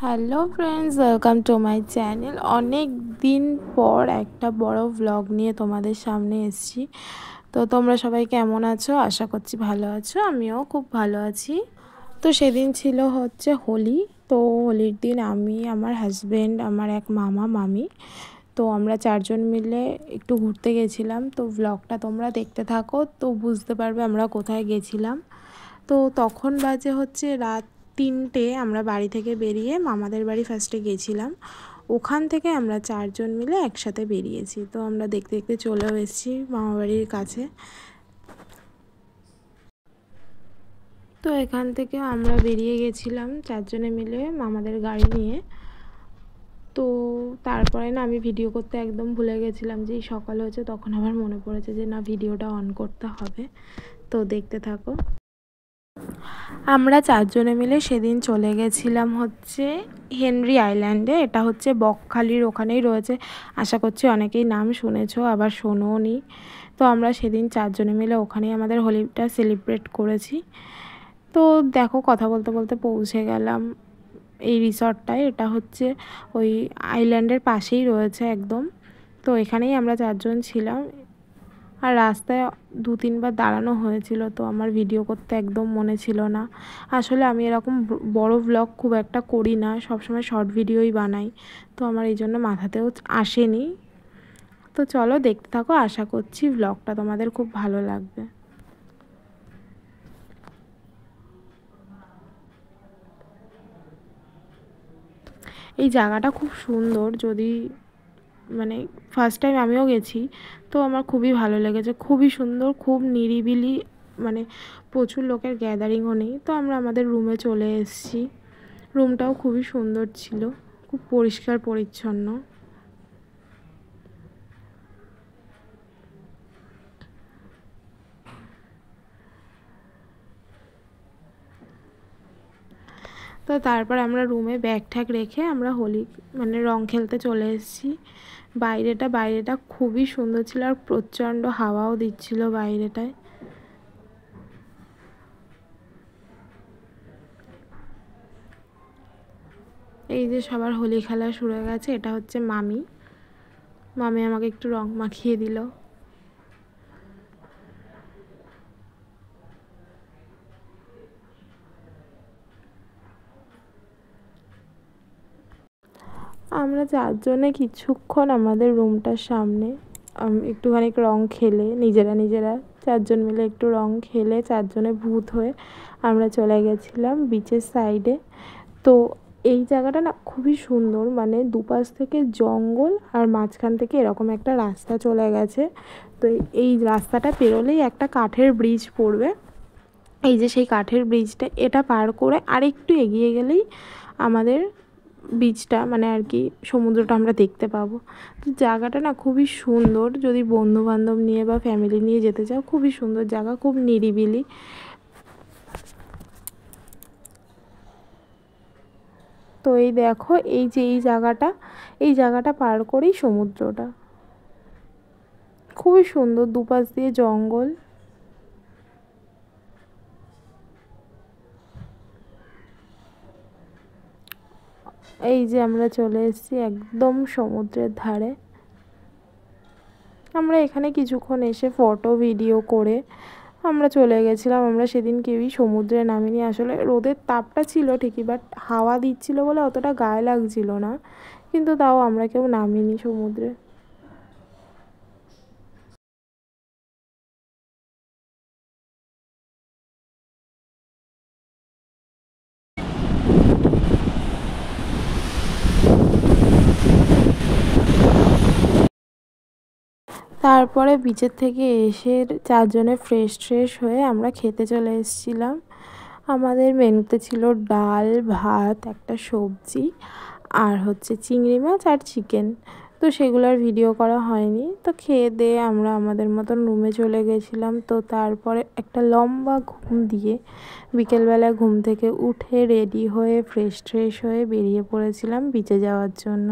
Hello friends, welcome to my channel. অনেক দিন পর একটা বড় ভ্লগ নিয়ে তোমাদের সামনে এসেছি। তো তোমরা সবাই কেমন আছো? আশা করছি ভালো আছো। আমিও খুব ভালো আছি। তো সেদিন ছিল হচ্ছে হোলি। তো হোলির দিন আমি, আমার হাজব্যান্ড, আমার এক মামা মামি, তো আমরা চারজন মিলে একটু ঘুরতে গেছিলাম। তো ভ্লগটা তোমরা দেখতে থাকো, তো বুঝতে পারবে আমরা কোথায় গেছিলাম। তো তখন বাজে হচ্ছে রাত 3টে। আমরা বাড়ি থেকে বেরিয়ে মামাদের বাড়ি ফার্স্টে গেছিলাম। ওখান থেকে আমরা চারজন মিলে একসাথে বেরিয়েছি। তো আমরা দেখতে দেখতে চলেও এসেছি মামাবাড়ির কাছে। তো এখান থেকে আমরা বেরিয়ে গেছিলাম চারজনে মিলে মামাদের গাড়ি নিয়ে। তো তারপরে না আমি ভিডিও করতে একদম ভুলে গেছিলাম, যেই সকাল হয়েছে তখন আমার মনে পড়েছে যে না, ভিডিওটা অন করতে হবে। তো দেখতে থাকো। আমরা চারজনে মিলে সেদিন চলে গেছিলাম হচ্ছে হেনরি আইল্যান্ডে। এটা হচ্ছে বকখালির ওখানেই রয়েছে। আশা করছি অনেকেই নাম শুনেছো, আবার শোনোও নি। তো আমরা সেদিন চারজনে মিলে ওখানেই আমাদের হোলিটা সেলিব্রেট করেছি। তো দেখো, কথা বলতে বলতে পৌঁছে গেলাম এই রিসর্টটায়। এটা হচ্ছে ওই আইল্যান্ডের পাশেই রয়েছে একদম। তো এখানেই আমরা চারজন ছিলাম। আর রাস্তায় 2-3বার দাঁড়ানো হয়েছিল, তো আমার ভিডিও করতে একদম মনে ছিল না। আসলে আমি এরকম বড় ভ্লগ খুব একটা করি না, সবসময় শর্ট ভিডিওই বানাই। তো আমার এই জন্য মাথাতেও আসেনি। তো চলো দেখতে থাকো, আশা করছি ভ্লগটা তোমাদের খুব ভালো লাগবে। এই জায়গাটা খুব সুন্দর। যদি মানে ফার্স্ট টাইম আমিও গেছি, তো আমার খুবই ভালো লেগেছে। খুবই সুন্দর, খুব নিরিবিলি, মানে প্রচুর লোকের গ্যাদারিংও নেই। তো আমরা আমাদের রুমে চলে এসেছি। রুমটাও খুবই সুন্দর ছিল, খুব পরিষ্কার পরিচ্ছন্ন। তো তারপর আমরা রুমে ব্যাগ ঠ্যাগ রেখে আমরা হোলি মানে রং খেলতে চলে এসেছি। বাইরেটা খুবই সুন্দর ছিল, আর প্রচণ্ড হাওয়াও দিচ্ছিল বাইরেটায়। এই যে সবার হোলি খেলা শুরু হয়ে গেছে। এটা হচ্ছে মামি। মামি আমাকে একটু রং মাখিয়ে দিল। আমরা চারজনে কিছুক্ষণ আমাদের রুমটার সামনে একটুখানি রং খেলে, নিজেরা চারজন মিলে একটু রং খেলে, চারজনে ভূত হয়ে আমরা চলে গেছিলাম বিচের সাইডে। তো এই জায়গাটা না খুবই সুন্দর, মানে দুপাশ থেকে জঙ্গল আর মাঝখান থেকে এরকম একটা রাস্তা চলে গেছে। তো এই রাস্তাটা পেরোলেই একটা কাঠের ব্রিজ পড়বে। এই যে সেই কাঠের ব্রিজটা, এটা পার করে আরেকটু এগিয়ে গেলেই আমাদের বিচটা, মানে আর কি সমুদ্রটা আমরা দেখতে পাবো। তো জায়গাটা না খুবই সুন্দর। যদি বন্ধু বান্ধব নিয়ে বা ফ্যামিলি নিয়ে যেতে চাও, খুবই সুন্দর জায়গা, খুব নিরিবিলি। তো এই দেখো, এই যে এই জায়গাটা পার করেই সমুদ্রটা। খুবই সুন্দর, দুপাশ দিয়ে জঙ্গল। এই যে আমরা চলে এসেছি একদম সমুদ্রের ধারে। আমরা এখানে কিছুক্ষণ এসে ফটো ভিডিও করে আমরা চলে গেছিলাম। আমরা সেদিন কেউই সমুদ্রে নামিনি। আসলে রোদের তাপটা ছিল ঠিকই, বাট হাওয়া দিচ্ছিল বলে অতটা গায়ে লাগছিল না। কিন্তু তাও আমরা কেউ নামিনি সমুদ্রে। তারপরে বিচের থেকে এসে চারজনে ফ্রেশ ট্রেশ হয়ে আমরা খেতে চলে এসেছিলাম। আমাদের মেনুতে ছিল ডাল ভাত, একটা সবজি, আর হচ্ছে চিংড়ি মাছ আর চিকেন। তো সেগুলো আর ভিডিও করা হয়নি। তো খেয়ে দিয়ে আমরা আমাদের মতন রুমে চলে গেছিলাম। তো তারপরে একটা লম্বা ঘুম দিয়ে বিকেলবেলা ঘুম থেকে উঠে রেডি হয়ে ফ্রেশ ট্রেশ হয়ে বেরিয়ে পড়েছিলাম বিচে যাওয়ার জন্য।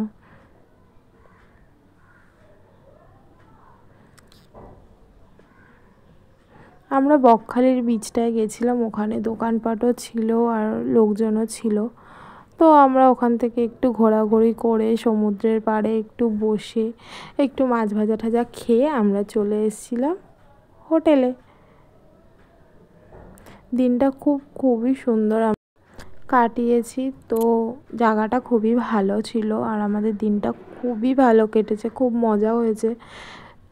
আমরা বকখালির বিচটায় গেছিলাম। ওখানে দোকানপাটও ছিল আর লোকজনও ছিল। তো আমরা ওখান থেকে একটু ঘোরাঘুরি করে সমুদ্রের পাড়ে একটু বসে একটু মাছ ভাজা টাজা খেয়ে আমরা চলে এসেছিলাম হোটেলে। দিনটা খুবই সুন্দর কাটিয়েছি। তো জায়গাটা খুবই ভালো ছিল আর আমাদের দিনটা খুবই ভালো কেটেছে, খুব মজা হয়েছে।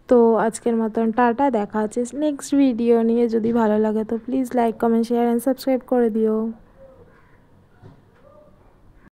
তো আজকের মতন টাটা, দেখা হচ্ছে নেক্সট ভিডিও নিয়ে। যদি ভালো লাগে তো please like comment share and subscribe করে দিও।